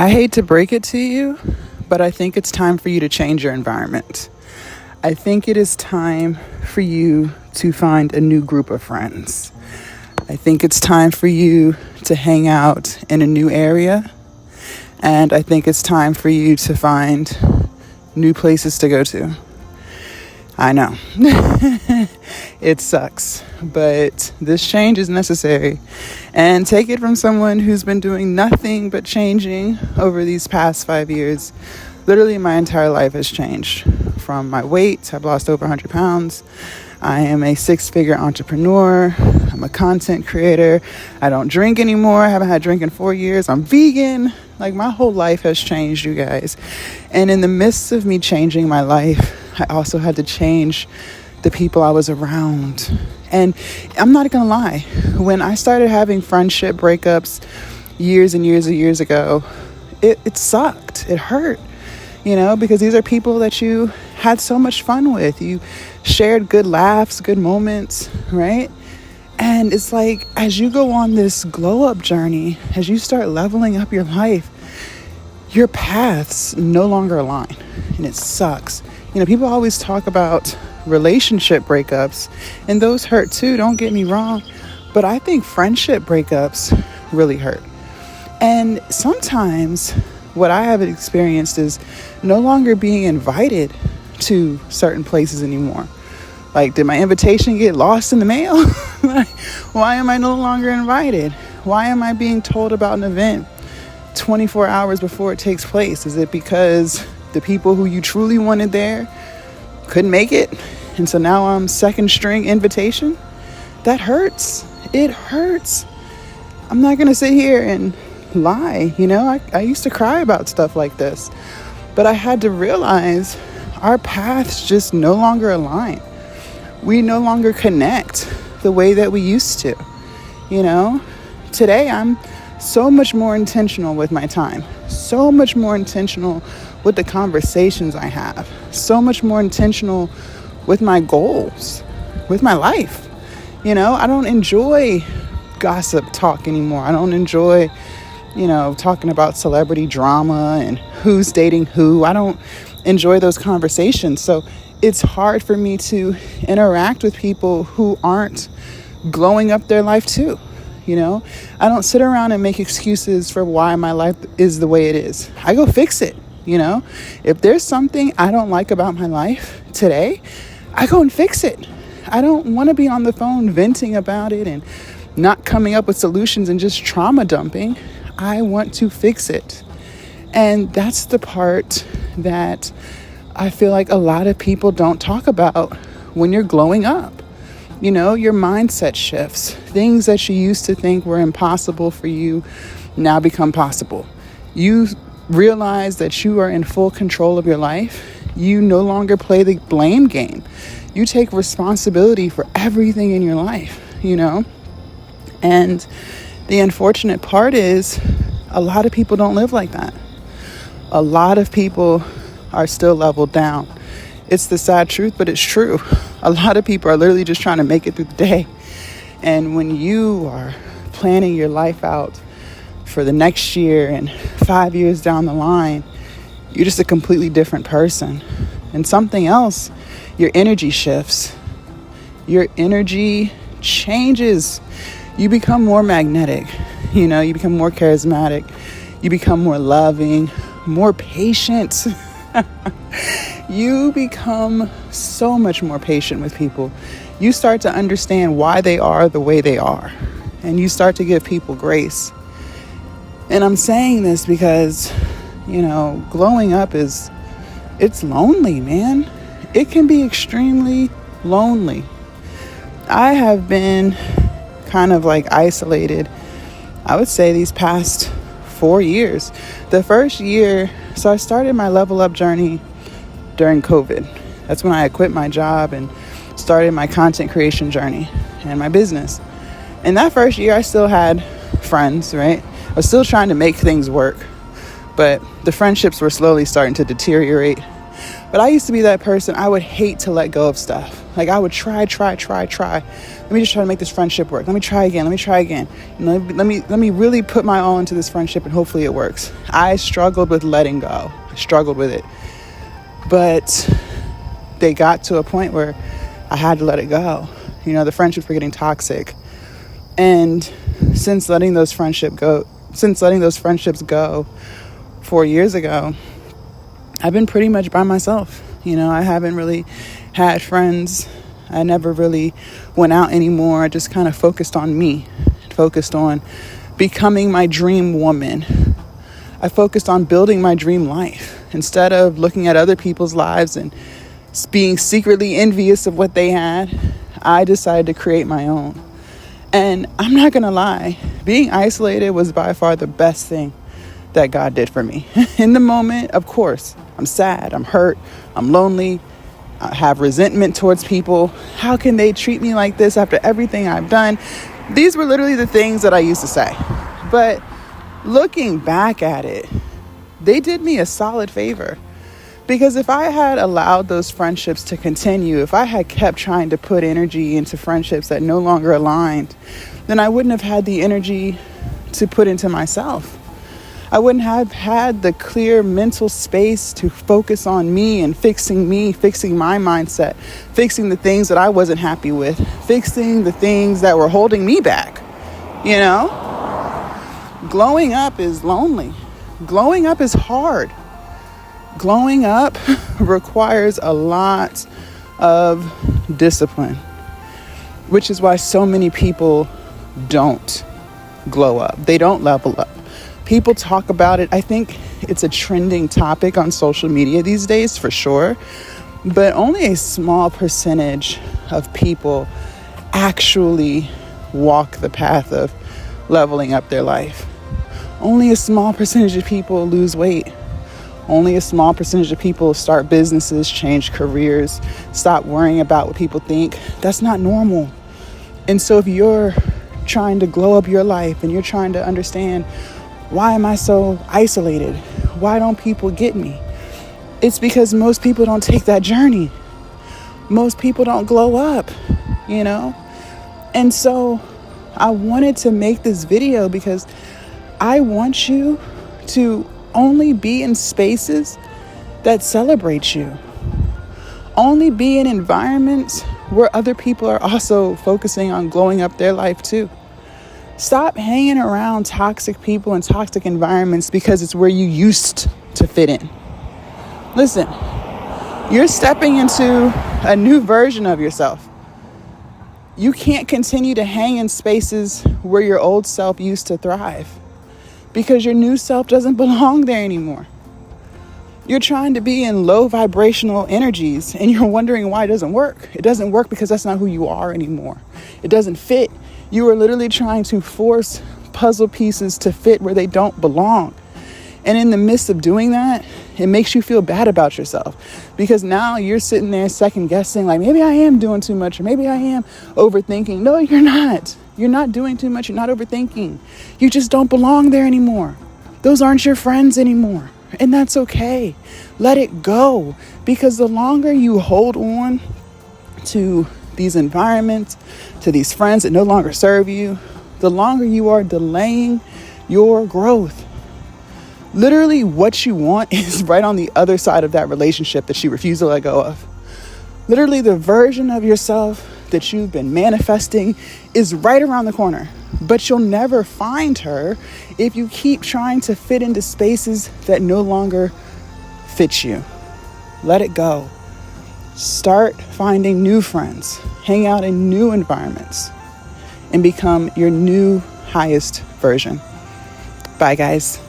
I hate to break it to you, but I think it's time for you to change your environment. I think it is time for you to find a new group of friends. I think it's time for you to hang out in a new area. And I think it's time for you to find new places to go to. I know. It sucks, but this change is necessary. And take it from someone who's been doing nothing but changing over these past 5 years. Literally, my entire life has changed. From my weight, I've lost over 100 pounds. I am a 6-figure entrepreneur. I'm a content creator. I don't drink anymore. I haven't had drink in 4 years. I'm vegan. Like, my whole life has changed, you guys. And in the midst of me changing my life, I also had to change the people I was around. And I'm not gonna lie, when I started having friendship breakups years and years ago, it sucked. It hurt, because these are people that you had so much fun with. You shared good laughs, good moments, right? And it's like, as you go on this glow up journey, as you start leveling up your life, your paths no longer align, and it sucks. People always talk about relationship breakups, and those hurt too, don't get me wrong, but I think friendship breakups really hurt. And sometimes what I have experienced is no longer being invited to certain places anymore. Like, did my invitation get lost in the mail? Why am I no longer invited? Why am I being told about an event 24 hours before it takes place? Is it because the people who you truly wanted there couldn't make it? And so now I'm second string invitation? That hurts. It hurts. I'm not going to sit here and lie. I used to cry about stuff like this, but I had to realize our paths just no longer align. We no longer connect the way that we used to. Today I'm so much more intentional with my time, so much more intentional with the conversations I have, so much more intentional with my goals, with my life. I don't enjoy gossip talk anymore. I don't enjoy, talking about celebrity drama and who's dating who. I don't enjoy those conversations. So it's hard for me to interact with people who aren't glowing up their life too. I don't sit around and make excuses for why my life is the way it is. I go fix it. If there's something I don't like about my life today, I go and fix it. I don't want to be on the phone venting about it and not coming up with solutions and just trauma dumping. I want to fix it. And that's the part that I feel like a lot of people don't talk about when you're glowing up. Your mindset shifts. Things that you used to think were impossible for you now become possible. You realize that you are in full control of your life. You no longer play the blame game. You take responsibility for everything in your life, And the unfortunate part is a lot of people don't live like that. A lot of people are still leveled down. It's the sad truth, but it's true. A lot of people are literally just trying to make it through the day. And when you are planning your life out for the next year and 5 years down the line, you're just a completely different person. And something else, your energy shifts. Your energy changes. You become more magnetic. You become more charismatic. You become more loving, more patient. You become so much more patient with people. You start to understand why they are the way they are. And you start to give people grace. And I'm saying this because, glowing up it's lonely, man. It can be extremely lonely. I have been kind of like isolated, I would say, these past 4 years. The first year, so I started my level up journey during COVID. That's when I quit my job and started my content creation journey and my business. And that first year, I still had friends, right? I was still trying to make things work, but the friendships were slowly starting to deteriorate. But I used to be that person. I would hate to let go of stuff. Like I would try. Let me just try to make this friendship work. Let me try again. Let me really put my all into this friendship and hopefully it works. I struggled with letting go. I struggled with it. But they got to a point where I had to let it go. The friendships were getting toxic. And since letting those friendships go 4 years ago, I've been pretty much by myself. I haven't really had friends. I never really went out anymore. I just kind of focused on me, focused on becoming my dream woman. I focused on building my dream life instead of looking at other people's lives and being secretly envious of what they had. I decided to create my own. And I'm not going to lie, being isolated was by far the best thing that God did for me. In the moment, of course, I'm sad, I'm hurt, I'm lonely, I have resentment towards people. How can they treat me like this after everything I've done? These were literally the things that I used to say. But looking back at it, they did me a solid favor. Because if I had allowed those friendships to continue, if I had kept trying to put energy into friendships that no longer aligned, then I wouldn't have had the energy to put into myself. I wouldn't have had the clear mental space to focus on me, fixing my mindset, fixing the things that I wasn't happy with, fixing the things that were holding me back. Glowing up is lonely. Glowing up is hard. Glowing up requires a lot of discipline, which is why so many people don't glow up. They don't level up. People talk about it. I think it's a trending topic on social media these days for sure, but only a small percentage of people actually walk the path of leveling up their life. Only a small percentage of people lose weight. Only a small percentage of people start businesses, change careers, stop worrying about what people think. That's not normal. And so if you're trying to glow up your life and you're trying to understand, why am I so isolated? Why don't people get me? It's because most people don't take that journey. Most people don't glow up, And so I wanted to make this video because I want you to only be in spaces that celebrate you. Only be in environments where other people are also focusing on glowing up their life too. Stop hanging around toxic people and toxic environments because it's where you used to fit in. Listen, you're stepping into a new version of yourself. You can't continue to hang in spaces where your old self used to thrive because your new self doesn't belong there anymore. You're trying to be in low vibrational energies and you're wondering why it doesn't work. It doesn't work because that's not who you are anymore. It doesn't fit. You are literally trying to force puzzle pieces to fit where they don't belong. And in the midst of doing that, it makes you feel bad about yourself because now you're sitting there second guessing, like maybe I am doing too much or maybe I am overthinking. No, you're not. You're not doing too much. You're not overthinking. You just don't belong there anymore. Those aren't your friends anymore. And that's okay. Let it go, because the longer you hold on to these environments, to these friends that no longer serve you, the longer you are delaying your growth. Literally what you want is right on the other side of that relationship that you refuse to let go of. Literally the version of yourself that you've been manifesting is right around the corner, but you'll never find her if you keep trying to fit into spaces that no longer fit you. Let it go. Start finding new friends, hang out in new environments, and become your new highest version. Bye, guys.